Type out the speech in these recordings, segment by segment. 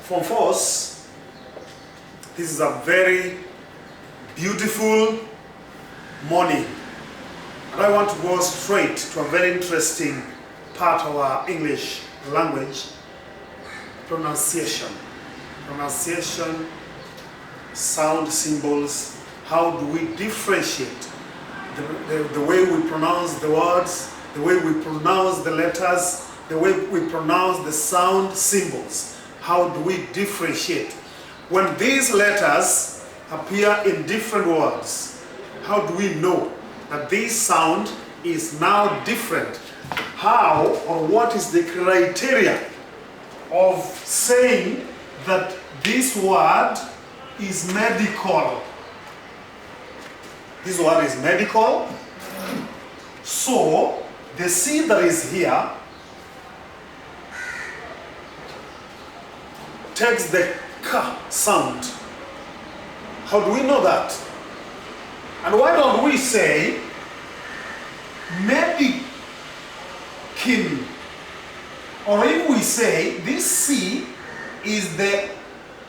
Form 4s, this is a very beautiful morning. And I want to go straight to a very interesting part of our English language, pronunciation. Pronunciation, sound symbols, how do we differentiate the way we pronounce the words, the way we pronounce the letters, the way we pronounce the sound symbols. How do we differentiate? When these letters appear in different words, how do we know that this sound is now different? How or what is the criteria of saying that this word is medical? This word is medical. So the C that is here takes the K sound. How do we know that? And why don't we say medikin? Or if we say this C is the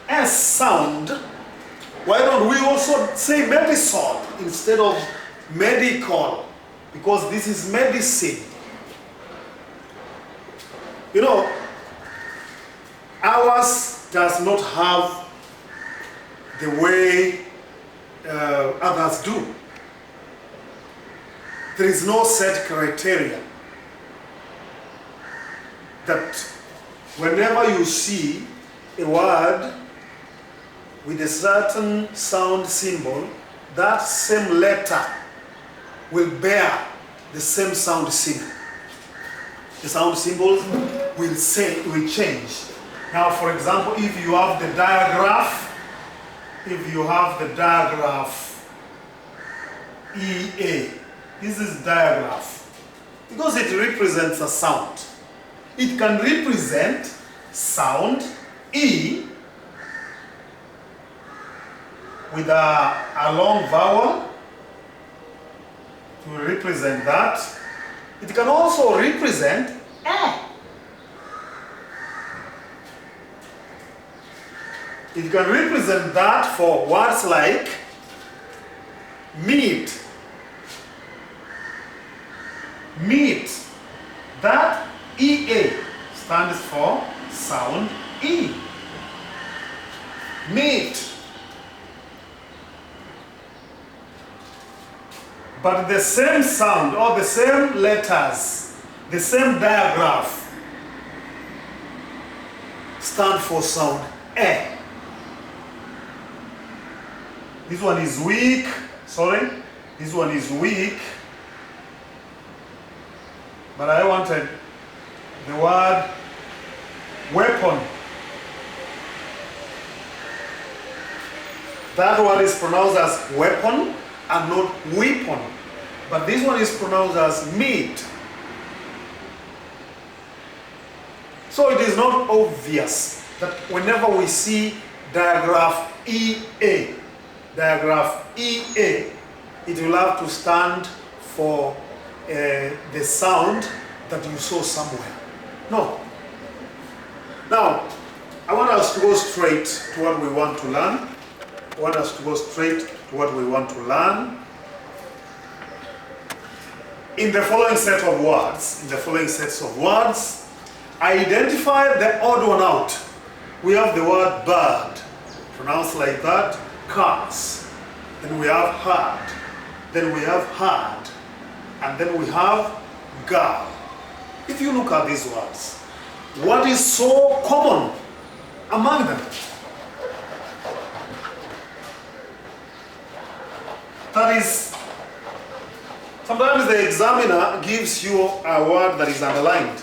S sound, why don't we also say medicine instead of medical? Because this is medicine. You know, ours does not have the way others do. There is no set criteria that whenever you see a word with a certain sound symbol, that same letter will bear the same sound symbol. The sound symbols will change. Now, for example, if you have the digraph, EA, this is digraph, because it represents a sound. It can represent sound E with a long vowel to represent that. It can also represent E. It can represent that for words like meat. Meat. That EA stands for sound E. Meat. But the same sound or the same letters, the same digraph stand for sound E. This one is weak, this one is weak, but I wanted the word weapon. That word is pronounced as weapon and not weapon, but this one is pronounced as meat. So it is not obvious that whenever we see digraph EA, it will have to stand for the sound that you saw somewhere. No. Now, I want us to go straight to what we want to learn. In the following set of words, identify the odd one out. We have the word bird, pronounced like that. Cars, then we have hard, then we have hard, and then we have girl. If you look at these words, what is so common among them? That is, sometimes the examiner gives you a word that is underlined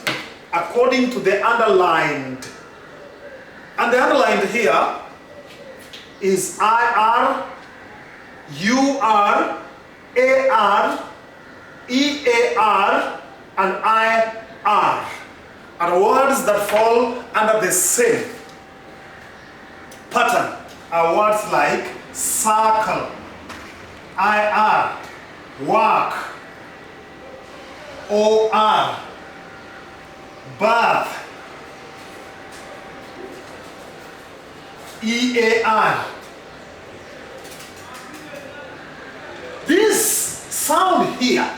according to the underlined. And the underlined here is IR, UR, AR, EAR, and IR. Are words that fall under the same pattern. Are words like circle, IR, work, OR, bath, E-A-R. This sound here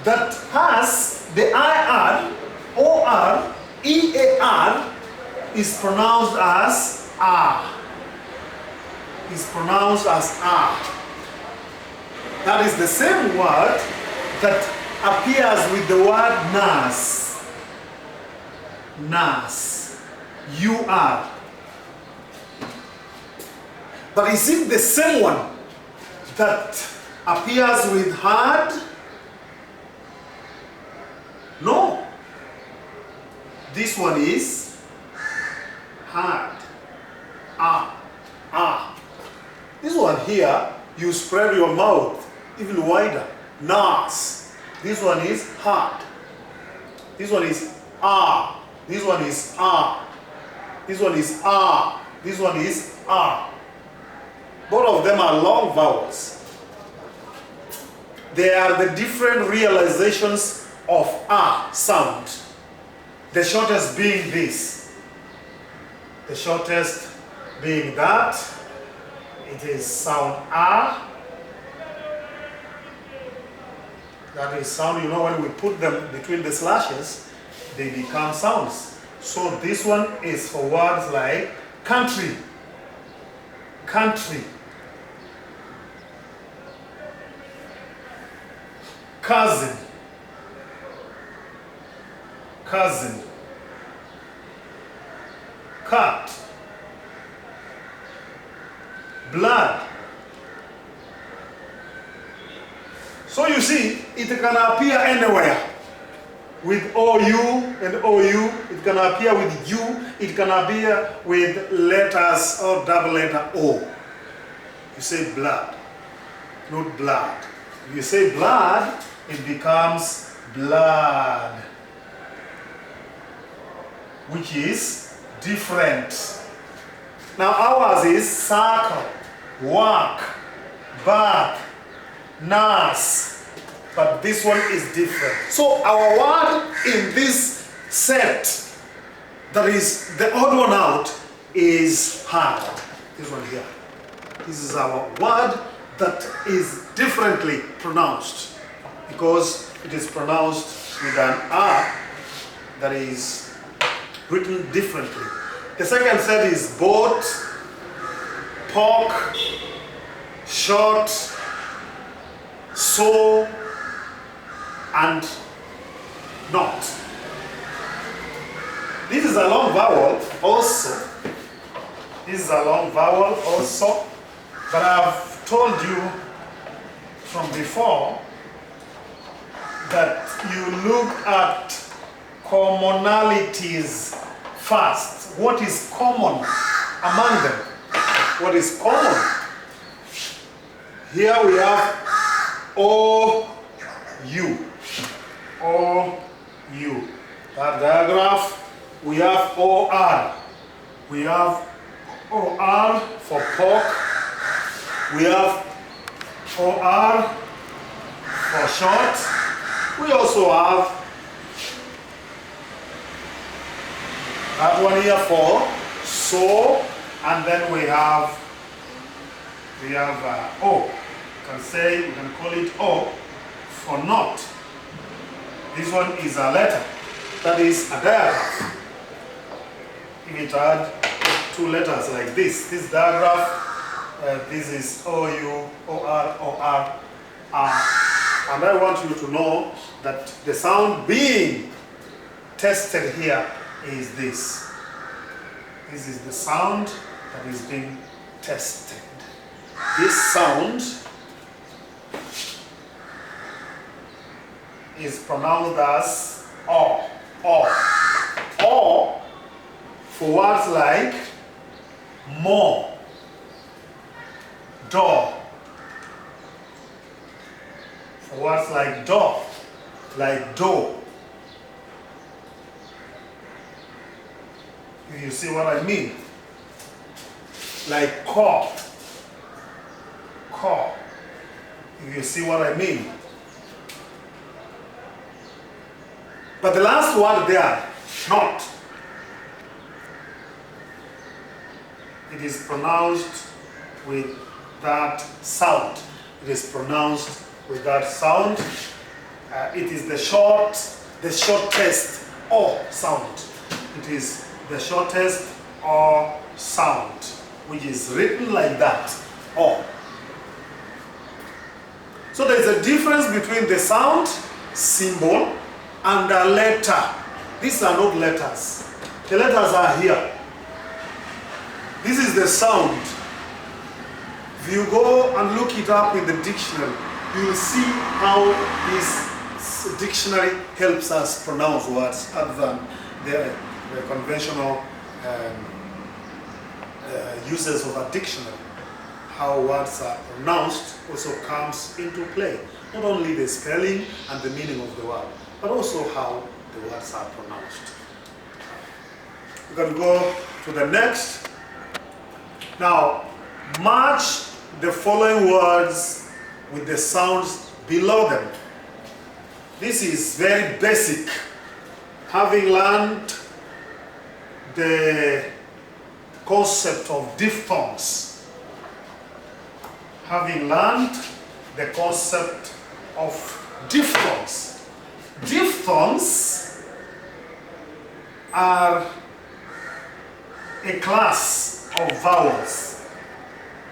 that has the I-R, O-R, E-A-R is pronounced as R. Is pronounced as R. That is the same word that appears with the word nas. Nas. U-R. But is it the same one that appears with hard? No. This one is hard. Ah. Ah. This one here, you spread your mouth even wider. Nas. This one is hard. This one is ah. This one is ah. This one is ah. This one is ah. Both of them are long vowels. They are the different realizations of ah sound. The shortest being this. The shortest being that. It is sound ah. That is sound, you know, when we put them between the slashes, they become sounds. So this one is for words like country. Country. Cousin. Cousin. Cut. Blood. So you see, it can appear anywhere. With OU and OU, it can appear with U, it can appear with letters or double letter O. You say blood, not blood. If you say blood, it becomes blood, which is different. Now ours is circle, work, bath, nurse, but this one is different. So our word in this set, that is the odd one out, is hard. This one here. This is our word that is differently pronounced because it is pronounced with an R that is written differently. The second set is boat, pork, short, so, and not. This is a long vowel also. This is a long vowel also. But I've told you from before that you look at commonalities first. What is common among them? What is common? Here we have O-U. O-U. That diagraph, we have O-R. We have O-R for pork. We have O-R for short. We also have that one here for so, and then we have O. We can call it O for not. This one is a letter, that is a diagraph. If it had two letters like this diagraph, this is O-U, O-R, O-R, R. And I want you to know that the sound being tested here is this. This is the sound that is being tested. This sound is pronounced as O. O for words like more, door. For words like door, like door. If you see what I mean. Like core. Core. If you see what I mean. But the last word there, not. it is pronounced with that sound. It is pronounced with that sound. It is the shortest O sound. It is the shortest O sound, which is written like that, O. So there is a difference between the sound, symbol, and a letter. These are not letters. The letters are here. This is the sound. If you go and look it up in the dictionary, you will see how this dictionary helps us pronounce words other than the conventional uses of a dictionary. How words are pronounced also comes into play. Not only the spelling and the meaning of the word, but also how the words are pronounced. We can go to the next. Now, match the following words with the sounds below them. This is very basic. Having learned the concept of diphthongs, diphthongs are a class of vowels.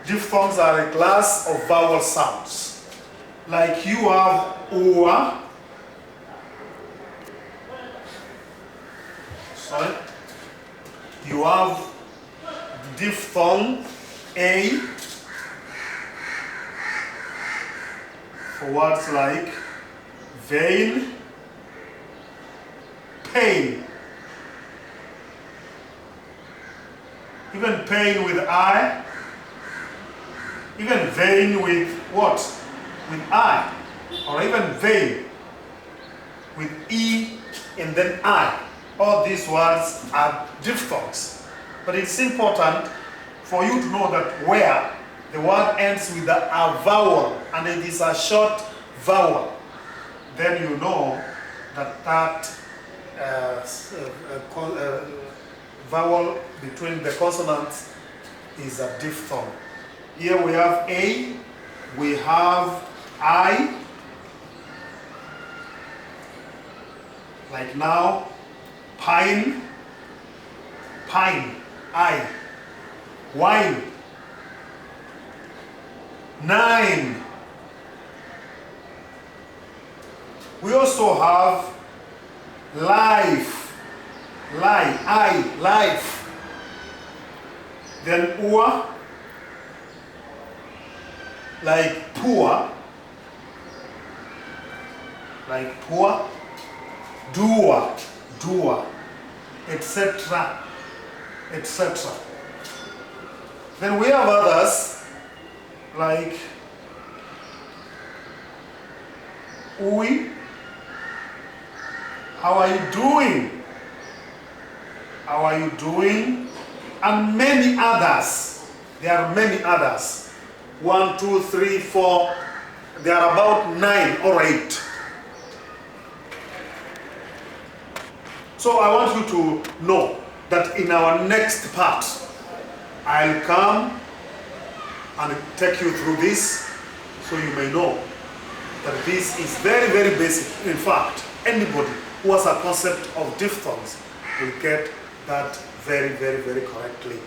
Diphthongs are a class of vowel sounds. Like you have ua, you have diphthong a for words like vein, pain. Even pain with I, even vein with what? With I, or even vein with E and then I. All these words are diphthongs. But it's important for you to know that where the word ends with a vowel and it is a short vowel, then you know that that vowel between the consonants is a diphthong. Here we have A, we have I, like now, pine, I, wine, 9. We also have life, life. Then ua, like poor, doer, etc., etc. Then we have others like ui, how are you doing? How are you doing? And many others. There are many others. 1, 2, 3, 4. There are about 9 or 8. So I want you to know that in our next part, I'll come and take you through this so you may know that this is very, very basic. In fact, anybody who has a concept of diphthongs will get that very, very, very correctly